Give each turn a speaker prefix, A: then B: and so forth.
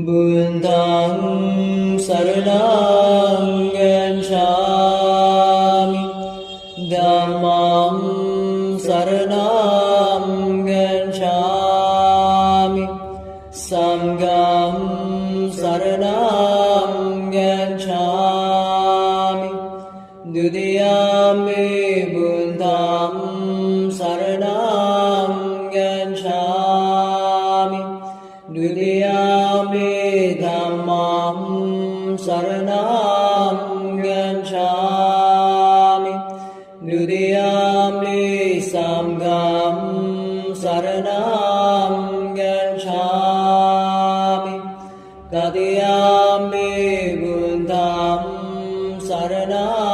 A: Buddhang saranang gacchami, Dhammam saranam gacchami, Sangham saranam gacchami, Dutiyampi Buddham saranam gacchami, Dutiyampi Dhammam saranam gacchami, Dutiyampi Sangham saranam gacchami, Tatiyampi Buddham saranam